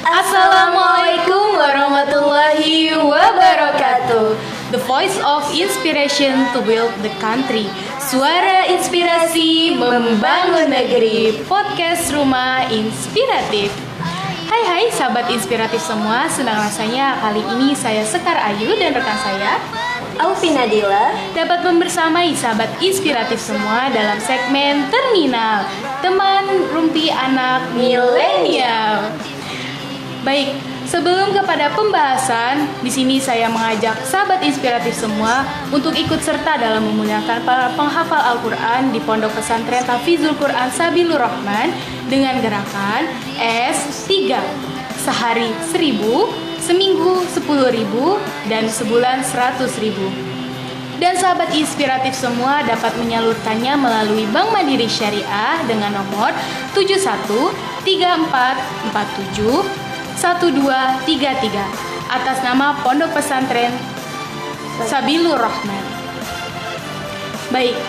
Assalamualaikum warahmatullahi wabarakatuh. The voice of inspiration to build the country. Suara inspirasi membangun negeri. Podcast Rumah Inspiratif. Hai sahabat inspiratif semua, senang rasanya kali ini saya Sekar Ayu dan rekan saya Alfi Nadila dapat membersamai sahabat inspiratif semua dalam segmen Terminal, teman rumpi anak milenial. Baik, sebelum kepada pembahasan, di sini saya mengajak sahabat inspiratif semua untuk ikut serta dalam memuliakan para penghafal Al-Quran di Pondok Pesantren Tahfidzul Quran Sabilur Rahman dengan gerakan S3, sehari 1.000, seminggu 10.000, dan sebulan 100.000. Dan sahabat inspiratif semua dapat menyalurkannya melalui Bank Mandiri Syariah dengan nomor 7134471233 atas nama Pondok Pesantren Sabilur Rahman. Baik,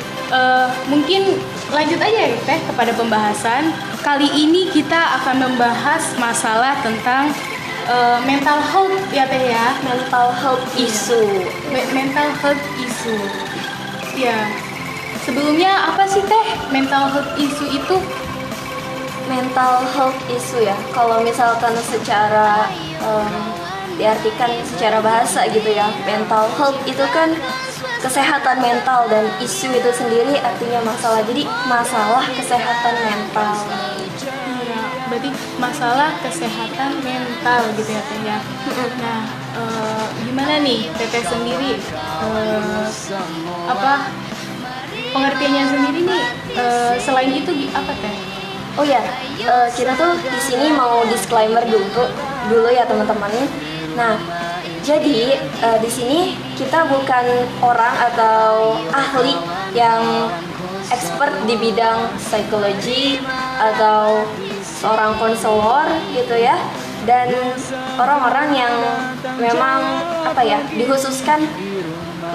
mungkin lanjut aja ya Teh kepada pembahasan. Kali ini kita akan membahas masalah tentang mental health ya Teh ya. mental health issue. Mental health issue. Ya. Sebelumnya apa sih Teh mental health issue itu? Mental health issue ya. Kalau misalkan secara diartikan secara bahasa gitu ya, mental health itu kan kesehatan mental, dan isu itu sendiri artinya masalah. Jadi masalah kesehatan mental. Berarti masalah kesehatan mental gitu ya Teh ya. Nah, gimana nih Teteh sendiri apa pengertiannya sendiri nih, selain itu apa Teh? Oh ya, kita tuh di sini mau disclaimer dulu ya teman-teman. Nah, jadi di sini kita bukan orang atau ahli yang expert di bidang psikologi atau seorang konselor gitu ya, dan orang-orang yang memang dikhususkan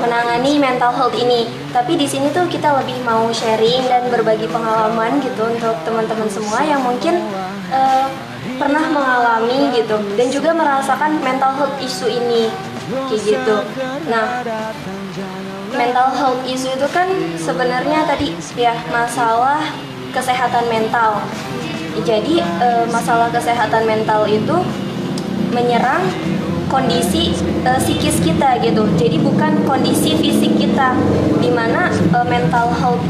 menangani mental health ini. Tapi di sini tuh kita lebih mau sharing dan berbagi pengalaman gitu untuk teman-teman semua yang mungkin pernah mengalami gitu dan juga merasakan mental health issue ini kayak gitu. Nah, mental health issue itu kan sebenarnya tadi ya masalah kesehatan mental. Jadi masalah kesehatan mental itu menyerang kondisi psikis kita gitu. Jadi bukan kondisi fisik kita. Dimana mental health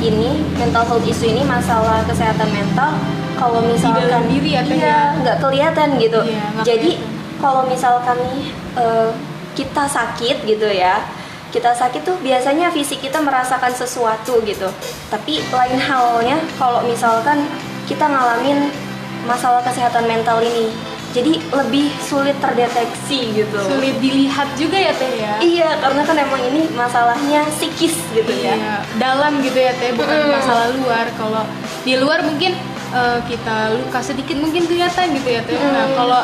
issue ini masalah kesehatan mental. Kalau misalkan diri nggak kelihatan gitu. Iya, jadi kalau misalkan kita sakit gitu ya, kita sakit tuh biasanya fisik kita merasakan sesuatu gitu. Tapi lain halnya kalau misalkan kita ngalamin masalah kesehatan mental ini, jadi lebih sulit terdeteksi gitu. Sulit dilihat juga ya Teh ya. Iya, karena kan emang ini masalahnya psikis gitu ya. Dalam gitu ya Teh, bukan masalah luar. Kalau di luar mungkin kita luka sedikit mungkin kelihatan gitu ya Teh. Nah, kalau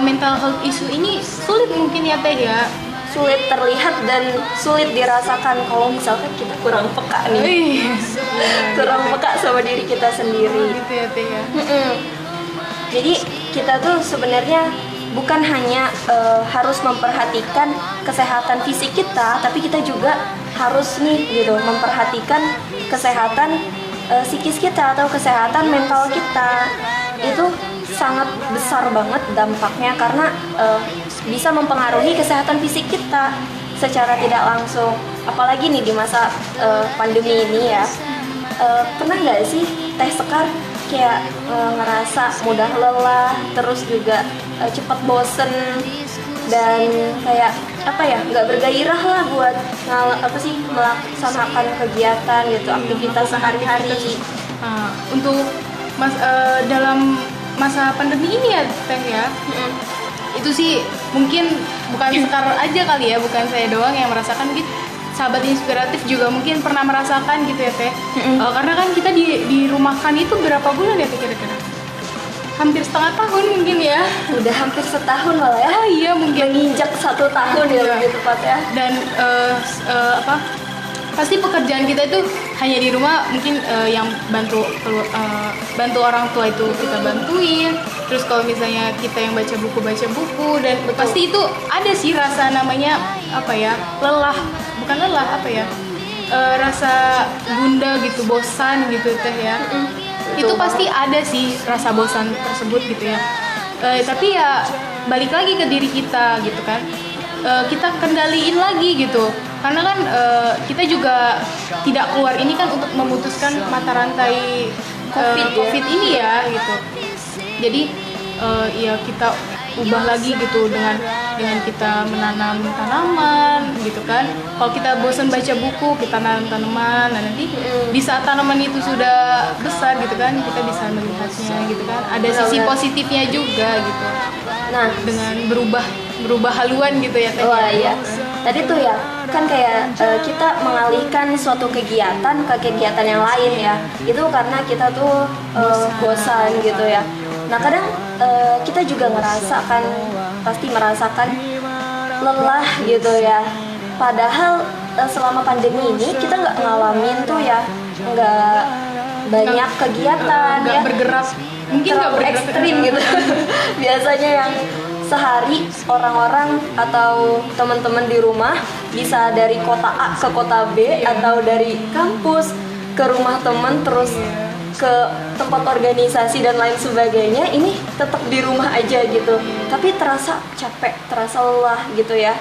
mental health issue ini sulit mungkin ya Teh ya. Sulit terlihat dan sulit dirasakan kalau misalkan kita kurang peka nih. Kurang peka sama diri kita sendiri. Gitu ya Teh ya. Jadi kita tuh sebenarnya bukan hanya harus memperhatikan kesehatan fisik kita, tapi kita juga harus memperhatikan kesehatan psikis kita atau kesehatan mental kita. Itu sangat besar banget dampaknya karena bisa mempengaruhi kesehatan fisik kita secara tidak langsung. Apalagi nih di masa pandemi ini ya. Pernah nggak sih Teh Sekar kayak ngerasa mudah lelah, terus juga cepat bosen dan kayak nggak bergairah lah buat melaksanakan kegiatan gitu, aktivitas sehari-hari. Untuk dalam masa pandemi ini ya Teh ya, itu sih mungkin bukan Sekar aja kali ya, bukan saya doang yang merasakan, mungkin sahabat inspiratif juga mungkin pernah merasakan gitu ya Teh. Karena kan kita dirumahkan itu berapa bulan ya Teh kira-kira? Hampir setengah tahun mungkin ya. Udah hampir setahun malah ya. Iya mungkin menginjak 1 tahun ya lebih tepat ya. Dan pasti pekerjaan kita itu hanya di rumah, mungkin yang bantu orang tua itu kita bantuin, terus kalau misalnya kita yang baca buku, dan pasti itu ada sih rasa namanya apa ya, bukan lelah, apa ya, rasa gunda gitu, bosan gitu teh ya. Itu pasti ada sih rasa bosan tersebut gitu ya. Tapi ya balik lagi ke diri kita gitu kan, kita kendaliin lagi gitu, karena kan kita juga tidak keluar ini kan untuk memutuskan mata rantai COVID ini ya gitu. Jadi ya kita ubah lagi gitu dengan kita menanam tanaman gitu kan. Kalau kita bosan baca buku, kita nanam tanaman. Nah nanti di saat tanaman itu sudah besar gitu kan, kita bisa melihatnya gitu kan. Ada sisi positifnya juga gitu. Nah, dengan berubah haluan gitu ya teh. wah iya. Tadi tuh ya, kan kayak kita mengalihkan suatu kegiatan ke kegiatan yang lain ya. Itu karena kita tuh bosan gitu ya. Nah kadang kita juga pasti merasakan lelah gitu ya. Padahal selama pandemi ini kita nggak ngalamin tuh ya, nggak banyak kegiatan nggak ya, bergerak, mungkin nggak terlalu bergerak ekstrim gitu. Biasanya yang sehari orang-orang atau teman-teman di rumah bisa dari kota A ke kota B, atau dari kampus ke rumah teman, terus ke tempat organisasi dan lain sebagainya. Ini tetap di rumah aja gitu, tapi terasa capek, terasa lelah gitu ya.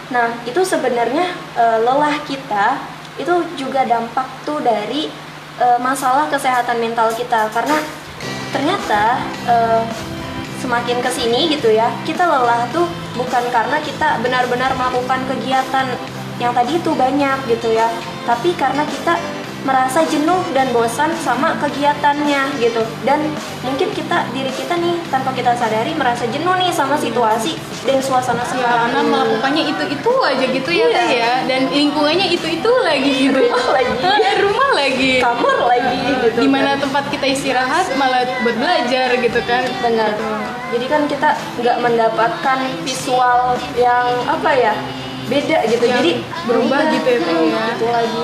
Nah itu sebenarnya lelah kita itu juga dampak tuh dari masalah kesehatan mental kita, karena ternyata semakin kesini gitu ya, kita lelah tuh bukan karena kita benar-benar melakukan kegiatan yang tadi itu banyak gitu ya, tapi karena kita merasa jenuh dan bosan sama kegiatannya gitu. Dan mungkin diri kita nih tanpa kita sadari merasa jenuh nih sama situasi dan suasana ya, sekarang karena melakukannya itu aja gitu ya teh ya, dan lingkungannya itu lagi gitu. Rumah lagi, kamar lagi gitu. dimana tempat kita istirahat malah buat belajar gitu kan. Benar. Jadi kan kita nggak mendapatkan visual yang apa ya, beda gitu. Yang Jadi berubah gitu ya, Teh, ya.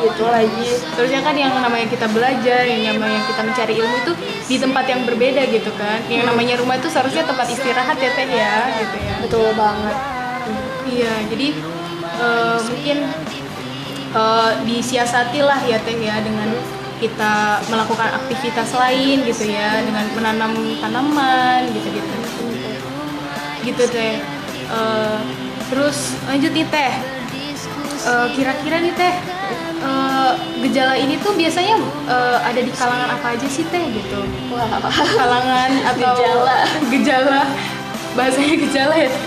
Itu lagi. Terusnya kan yang namanya kita belajar, yang namanya kita mencari ilmu itu di tempat yang berbeda gitu kan. Yang namanya rumah itu seharusnya tempat istirahat ya teh ya, gitu ya. Betul banget. Iya, jadi mungkin disiasatilah ya teh ya, dengan kita melakukan aktivitas lain gitu ya, dengan menanam tanaman gitu gitu teh. Terus lanjut nih teh, kira-kira nih teh, gejala ini tuh biasanya ada di kalangan apa aja sih teh gitu? Wah, Kalangan atau gejala bahasanya gejala ya teh?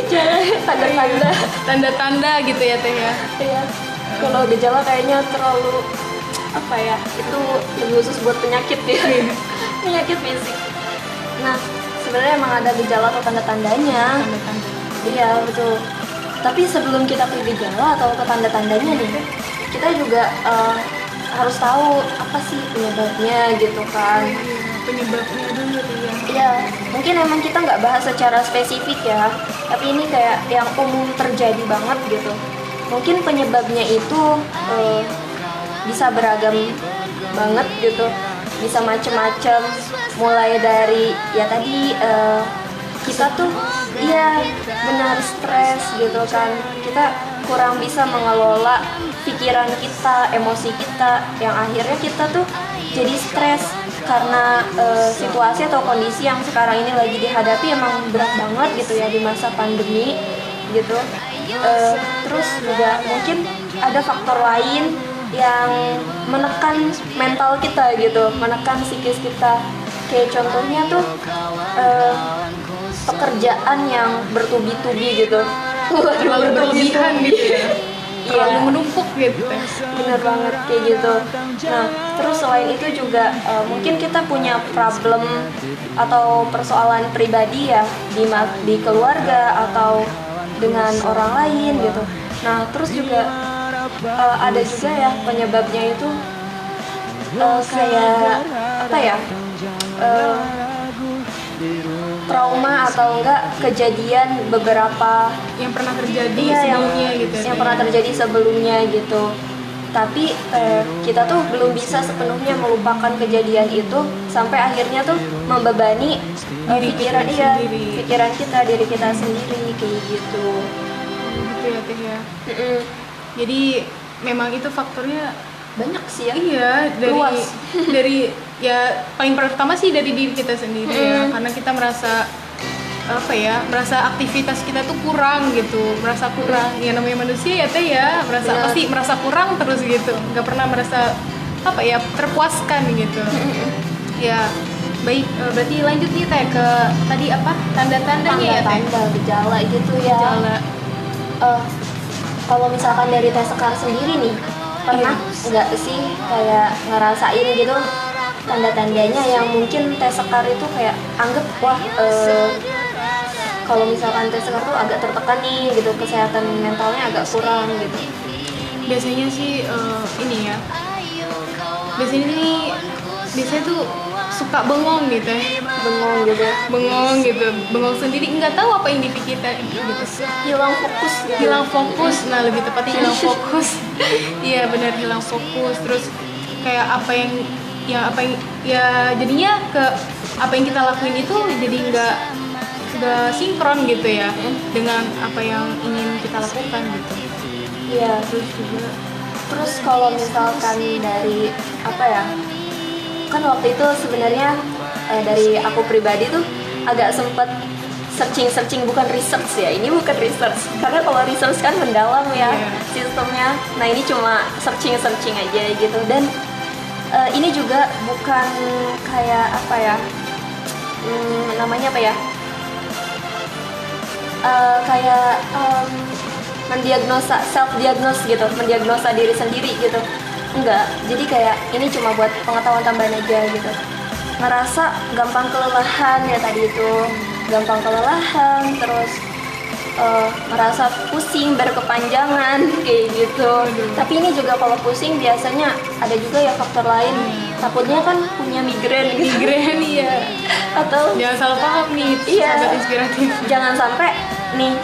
gejala, Tanda-tanda gitu ya teh ya. Iya. Kalau gejala kayaknya terlalu apa ya? Itu lebih khusus buat penyakit ya. Penyakit fisik. Nah, sebenarnya emang ada gejala atau tanda-tandanya. Tanda-tanda. Iya betul. Tapi sebelum kita ke gejala atau ke tanda-tandanya nih, kita juga harus tahu apa sih penyebabnya gitu kan. Penyebabnya dulu tuh ya. Iya, mungkin emang kita nggak bahas secara spesifik ya, tapi ini kayak yang umum terjadi banget gitu. Mungkin penyebabnya itu bisa beragam banget gitu, bisa macem-macem. Mulai dari ya tadi kita tuh iya benar stres gitu kan, kita kurang bisa mengelola pikiran kita, emosi kita, yang akhirnya kita tuh jadi stres karena situasi atau kondisi yang sekarang ini lagi dihadapi emang berat banget gitu ya di masa pandemi gitu. Terus juga mungkin ada faktor lain yang menekan mental kita gitu, menekan psikis kita. Kayak contohnya tuh pekerjaan yang bertubi-tubi gitu. Terlalu berlebihan gitu ya. Terlalu menumpuk gitu. Bener banget kayak gitu. Nah, terus selain itu juga mungkin kita punya problem atau persoalan pribadi ya di keluarga atau dengan orang lain gitu. Nah, terus juga ada juga ya penyebabnya itu kayak apa ya? Trauma atau enggak kejadian beberapa yang pernah terjadi sebelumnya gitu ya. Yang pernah terjadi sebelumnya gitu. tapi kita tuh belum bisa sepenuhnya melupakan kejadian itu sampai akhirnya tuh membebani pikiran pikiran kita, diri kita sendiri kayak gitu. Gitu ya Teh ya. Jadi memang itu faktornya Banyak sih ya. iya Luas. dari ya paling pertama sih dari diri kita sendiri ya, karena kita merasa aktivitas kita tuh kurang gitu, merasa kurang. Ya namanya manusia ya Teh ya, Benar. pasti merasa kurang terus gitu, nggak pernah merasa terpuaskan gitu. Ya baik, berarti lanjut nih Teh ke tadi apa tanda-tandanya ya Teh? Tanda-tanda gejala gitu ya. Gejala. Kalau misalkan dari Teh Sekar sendiri nih, pernah nggak sih kayak ngerasain gitu tanda-tandanya yang mungkin Teh Sekar itu kayak anggap wah kalau misalkan Teh Sekar tuh agak tertekan nih gitu, kesehatan mentalnya agak kurang gitu. Biasanya sih ini ya. Biasanya tuh suka bengong gitu. Bengong gitu, Bengong sendiri, nggak tahu apa yang dipikirkan gitu. hilang fokus gitu. Hilang fokus, nah lebih tepatnya hilang fokus. Iya benar, hilang fokus. Terus kayak apa yang jadinya ke apa yang kita lakuin itu jadi nggak sinkron gitu ya dengan apa yang ingin kita lakukan gitu. Iya. Terus kalau misalkan dari kan waktu itu sebenarnya dari aku pribadi tuh agak sempet searching bukan research ya, ini bukan research karena kalau research kan mendalam ya sistemnya. Nah ini cuma searching aja gitu, dan ini juga bukan kayak namanya mendiagnosa diri sendiri gitu. Enggak, jadi kayak ini cuma buat pengetahuan tambahan aja gitu. Ngerasa gampang kelelahan ya tadi itu, terus merasa pusing berkepanjangan kayak gitu. Tapi ini juga kalau pusing biasanya ada juga ya faktor lain, takutnya kan punya migrain gitu. Migrain ya. Atau Jangan salah paham nih, sahabat inspiratif. jangan sampai nih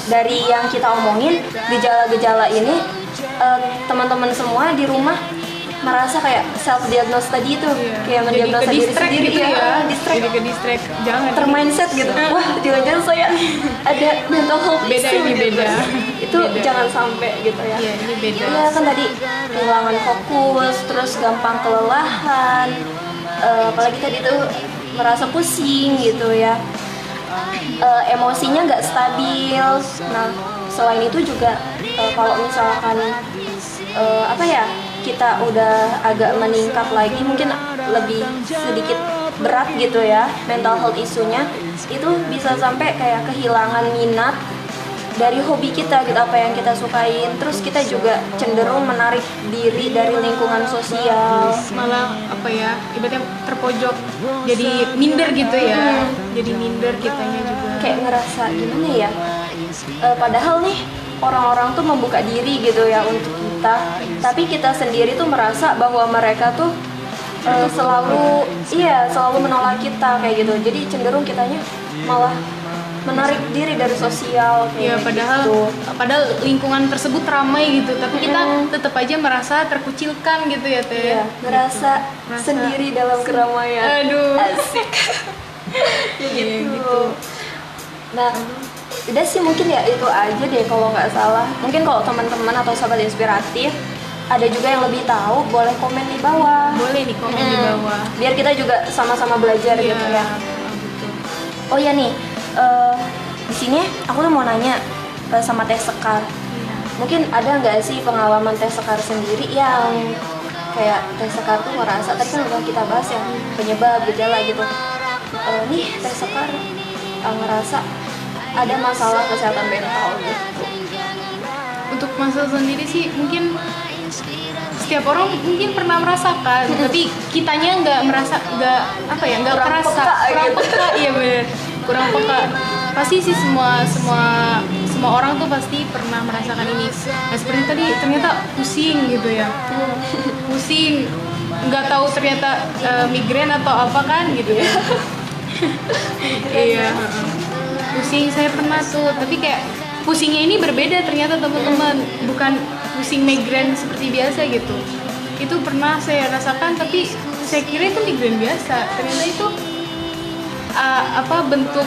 dari yang kita omongin gejala-gejala ini teman-teman semua di rumah merasa kayak self diagnose tadi itu, kayak mendiagnosa diri sendiri gitu ya. distract, Jadi ke distract, jangan termindset gitu. Wah, jangan-jangan saya ada mental health Beda issue ini, gitu. beda. Itu Beda. jangan sampai gitu ya. Iya, ini beda. Iya kan tadi kehilangan fokus, terus gampang kelelahan, apalagi tadi tuh merasa pusing gitu ya. Emosinya nggak stabil. Nah, selain itu juga kalau misalkan kita udah agak meningkat lagi, mungkin lebih sedikit berat gitu ya mental health isunya, itu bisa sampai kayak kehilangan minat dari hobi kita gitu, apa yang kita sukain. Terus kita juga cenderung menarik diri dari lingkungan sosial, Malah ibaratnya terpojok, jadi minder gitu ya. Jadi minder kitanya juga. kayak ngerasa gimana ya, padahal nih orang-orang tuh membuka diri gitu ya untuk kita, tapi kita sendiri tuh merasa bahwa mereka tuh selalu menolak kita kayak gitu. Jadi cenderung kitanya malah menarik diri dari sosial Ya kayak padahal lingkungan tersebut ramai gitu, tapi kita tetap aja merasa terkucilkan gitu ya Teh. Iya, ngerasa sendiri dalam keramaian. Aduh. Asik. Iya, gitu. Nah, udah sih mungkin ya itu aja deh kalau nggak salah. Mungkin kalau teman-teman atau sahabat inspiratif ada juga yang lebih tahu, boleh komen di bawah. Boleh nih komen di bawah. Biar kita juga sama-sama belajar Iya, gitu ya. betul. Oh ya nih, di sini aku tuh mau nanya sama Teh Sekar. Iya. Mungkin ada nggak sih pengalaman Teh Sekar sendiri yang kayak Teh Sekar tuh ngerasa, tadi kan udah kita bahas yang penyebab gejala gitu. Nih Teh Sekar ngerasa ada masalah kesehatan mental gitu. Untuk masalah sendiri sih mungkin setiap orang mungkin pernah merasakan, tapi kitanya nggak Kurang kerasa, peka kurang gitu. peka. Iya benar, kurang peka. Pasti sih semua orang tuh pasti pernah merasakan ini. Nah, seperti tadi ternyata pusing gitu ya, pusing, nggak tahu ternyata migrain atau apa kan gitu ya. Iya, pusing saya pernah tuh, tapi kayak pusingnya ini berbeda ternyata teman-teman, bukan pusing migrain seperti biasa gitu. Itu pernah saya rasakan, tapi saya kira itu migrain biasa. Ternyata itu bentuk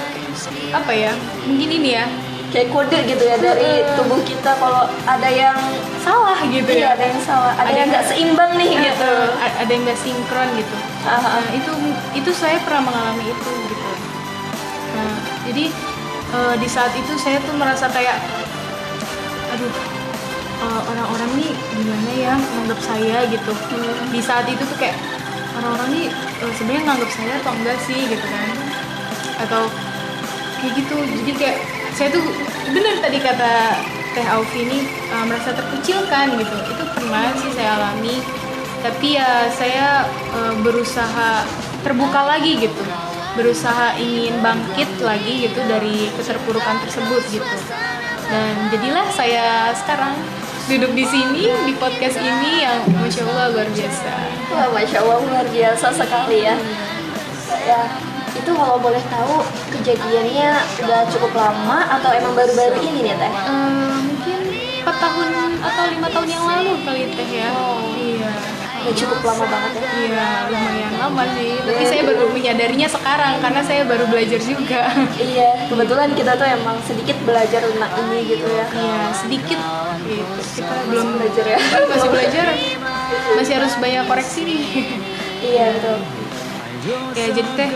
apa ya? Mungkin ini ya, kayak kode gitu ya dari tubuh kita kalau ada yang salah gitu iya, ya. ada yang salah, ada yang nggak seimbang nih gitu. Ada yang nggak sinkron gitu. Nah, itu saya pernah mengalami itu gitu. Nah, jadi di saat itu saya tuh merasa kayak, aduh, orang-orang nih gimana ya menganggap saya gitu. Di saat itu tuh kayak orang-orang nih sebenarnya nganggap saya atau enggak sih gitu kan, atau kayak gitu. Jadi kayak saya tuh bener tadi kata Teh Aufi ini merasa terkecilkan gitu. Itu pernah sih saya alami, tapi ya saya berusaha terbuka lagi gitu, berusaha ingin bangkit lagi gitu dari keterpurukan tersebut gitu. Dan jadilah saya sekarang duduk di sini di podcast ini yang Masya Allah luar biasa. Wah, Masya Allah luar biasa sekali ya. Ya, itu kalau boleh tahu kejadiannya udah cukup lama atau emang baru-baru ini nih Teh? Mungkin 4 tahun atau 5 tahun yang lalu kali Teh ya. Iya. Ya cukup lama banget ya. Iya, lumayan lama sih. Tapi saya baru menyadarinya sekarang karena saya baru belajar juga. Iya, kebetulan kita tuh emang sedikit belajar tentang ini gitu ya. Iya, sedikit gitu. Kita belum belajar ya. masih belajar. Masih harus banyak koreksi nih. Iya, betul. Ya, jadi Teh,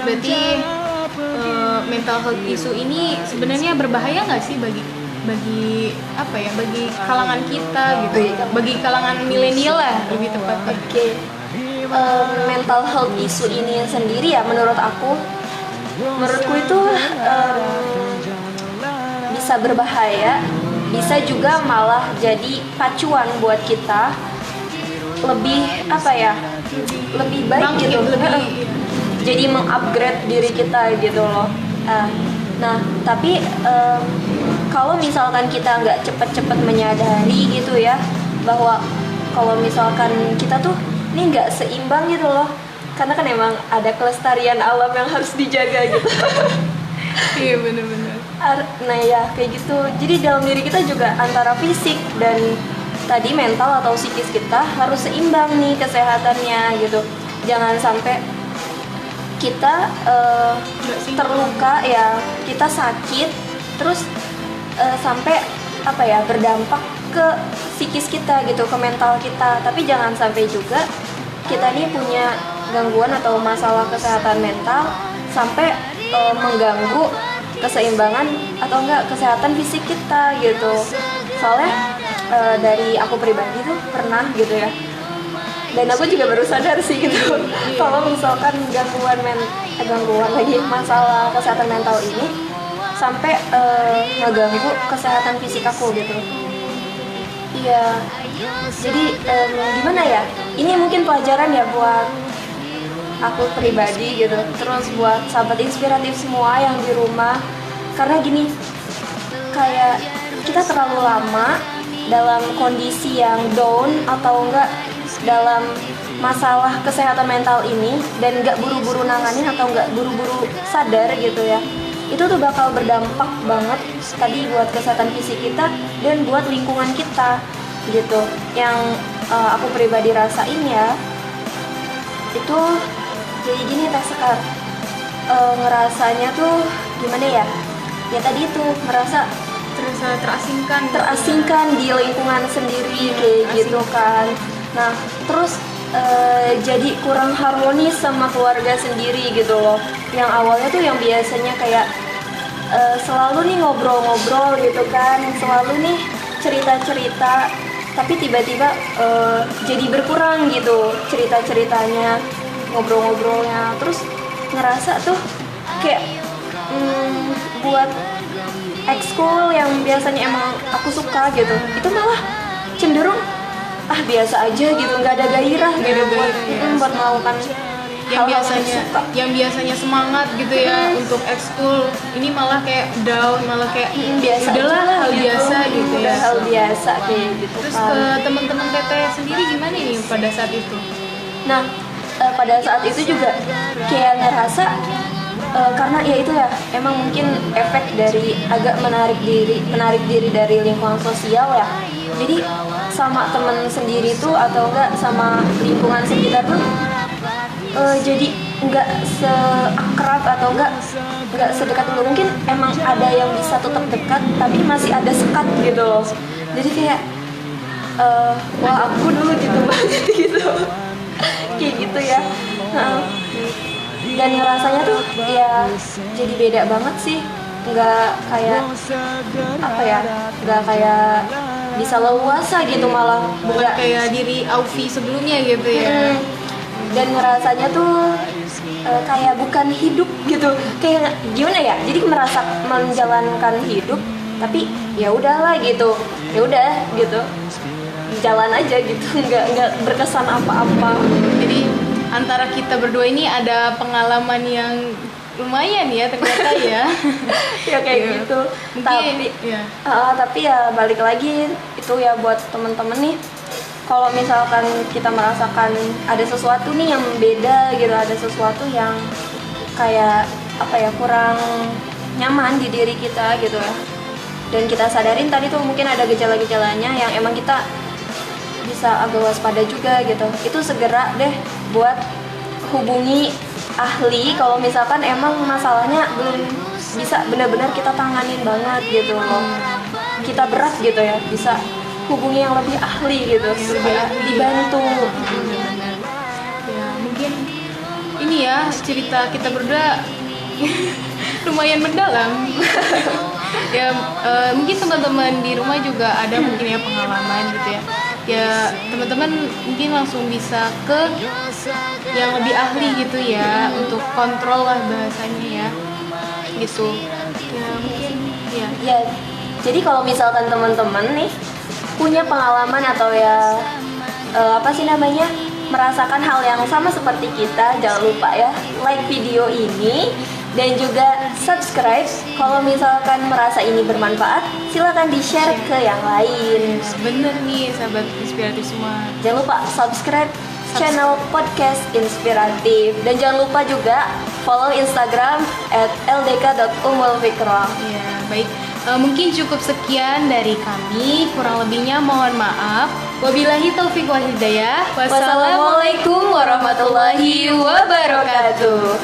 berarti mental health issue ini sebenarnya berbahaya nggak sih bagi apa ya, bagi kalangan kita gitu, bagi kalangan milenial lah lebih tepatnya. Oke. Mental health issue ini sendiri ya menurutku itu bisa berbahaya, bisa juga malah jadi pacuan buat kita lebih apa ya, lebih baik Bangkit, gitu, lebih jadi mengupgrade diri kita gitu loh. Nah tapi kalau misalkan kita nggak cepet-cepet menyadari gitu ya, bahwa kalau misalkan kita tuh ini nggak seimbang gitu loh, karena kan emang ada kelestarian alam yang harus dijaga gitu. Iya, benar-benar. Nah ya kayak gitu, jadi dalam diri kita juga antara fisik dan tadi mental atau psikis kita harus seimbang nih kesehatannya gitu. Jangan sampai kita terluka ya, kita sakit terus sampai apa ya, berdampak ke psikis kita gitu, ke mental kita. Tapi jangan sampai juga kita nih punya gangguan atau masalah kesehatan mental sampai mengganggu keseimbangan atau enggak kesehatan fisik kita gitu. Soalnya dari aku pribadi tuh pernah gitu ya, dan aku juga baru sadar sih gitu kalau misalkan gangguan lagi masalah kesehatan mental ini sampai ngeganggu kesehatan fisik aku gitu. Iya, jadi gimana ya, ini mungkin pelajaran ya buat aku pribadi gitu, terus buat sahabat inspiratif semua yang di rumah. Karena gini, kayak kita terlalu lama dalam kondisi yang down atau enggak dalam masalah kesehatan mental ini dan enggak buru-buru nanganin atau enggak buru-buru sadar gitu ya, itu tuh bakal berdampak banget tadi buat kesehatan fisik kita dan buat lingkungan kita gitu. Yang aku pribadi rasain ya, itu jadi gini Teh Sekar, ngerasanya tuh gimana ya, ya tadi itu merasa terasingkan di lingkungan sendiri kayak gitu kan. Nah terus jadi kurang harmonis sama keluarga sendiri gitu loh. Yang awalnya tuh yang biasanya kayak selalu nih ngobrol-ngobrol gitu kan, selalu nih cerita-cerita, tapi tiba-tiba jadi berkurang gitu cerita-ceritanya, ngobrol-ngobrolnya. Terus ngerasa tuh kayak buat ekskul yang biasanya emang aku suka gitu, itu malah cenderung biasa aja gitu, nggak ada gairah gitu buat melakukan yang biasanya semangat gitu ya untuk ekskul, ini malah kayak down, malah kayak biasa udahlah hal gitu. biasa gitu ya. Udah hal biasa kayak gitu. Terus ke teman-teman Teteh sendiri gimana nih pada saat itu? Nah pada saat itu juga kayak ngerasa karena ya itu ya, emang mungkin efek dari agak menarik diri dari lingkungan sosial ya. Jadi sama temen sendiri tuh atau enggak sama lingkungan sekitar tuh jadi nggak seakrab atau nggak sedekat dulu. Mungkin emang ada yang bisa tetap dekat tapi masih ada sekat gitu loh. Jadi kayak wah aku dulu gitu banget gitu kayak gitu ya. Dan ngerasanya tuh ya jadi beda banget sih, nggak kayak apa ya, nggak kayak bisa leluasa gitu, malah Bukan kayak diri Aufi sebelumnya gitu ya. Dan ngerasanya tuh kayak bukan hidup gitu, kayak gimana ya, jadi merasa menjalankan hidup tapi ya udahlah gitu, ya udah gitu jalan aja gitu, nggak berkesan apa-apa. Jadi antara kita berdua ini ada pengalaman yang lumayan ya ternyata ya. Ya kayak Iya. gitu. Mungkin, Tapi ya. tapi ya balik lagi itu ya buat temen-temen nih, kalau misalkan kita merasakan ada sesuatu nih yang beda gitu, ada sesuatu yang kayak apa ya, kurang nyaman di diri kita gitu ya, dan kita sadarin tadi tuh mungkin ada gejala-gejalanya yang emang kita bisa agak waspada juga gitu, itu segera deh buat hubungi ahli kalau misalkan emang masalahnya belum bisa benar-benar kita tanganin banget gitu loh, kita berat gitu ya, bisa hubungi yang lebih ahli gitu supaya dibantu. Benar-benar. Ya mungkin ini ya cerita kita berdua lumayan mendalam. Ya mungkin teman-teman di rumah juga ada mungkin ya pengalaman gitu ya. Ya teman-teman mungkin langsung bisa ke yang lebih ahli gitu ya, untuk kontrol lah bahasanya ya gitu. Ya mungkin Ya, jadi kalau misalkan teman-teman nih punya pengalaman atau ya apa sih namanya, merasakan hal yang sama seperti kita, jangan lupa ya like video ini dan juga subscribe. Kalau misalkan merasa ini bermanfaat, silakan di-share ke yang lain. bener nih sahabat inspiratif semua. Jangan lupa subscribe channel podcast inspiratif, dan jangan lupa juga follow Instagram @ldk.umulfikroh. Ya baik. Mungkin cukup sekian dari kami, kurang lebihnya mohon maaf. Wabillahi taufiq wal hidayah. Wassalamualaikum warahmatullahi wabarakatuh.